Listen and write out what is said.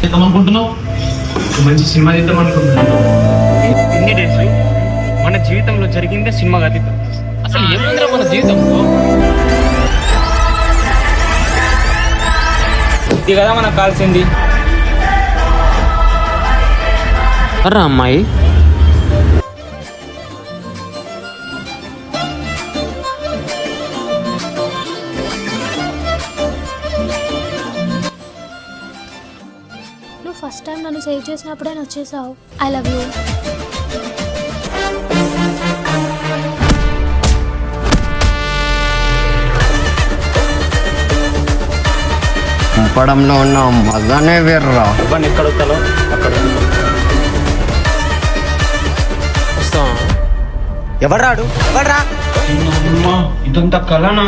చేద్దాం అనుకుంటున్నావు? మంచి సినిమా చేద్దాం అనుకుంటున్నాను. ఇన్ని డేస్ మన జీవితంలో జరిగిందే సినిమా గతితో. అసలు ఏముందిరా మన జీవితంలో? ఇది కదా మనకు కావాల్సింది. అర్రా అమ్మాయి, నువ్వు ఫస్ట్ టైం నన్ను సేవ్ చేసినప్పుడే వచ్చేసావు. I love you. చంపడంలో ఉన్న మజానే వేర్రా. ఇవ్వండి, ఎక్కడ వస్తాలో అక్కడ వస్తాం. ఎవడ్రాడు? ఎవడ్రా? అమ్మా, ఇదంతా కలనా?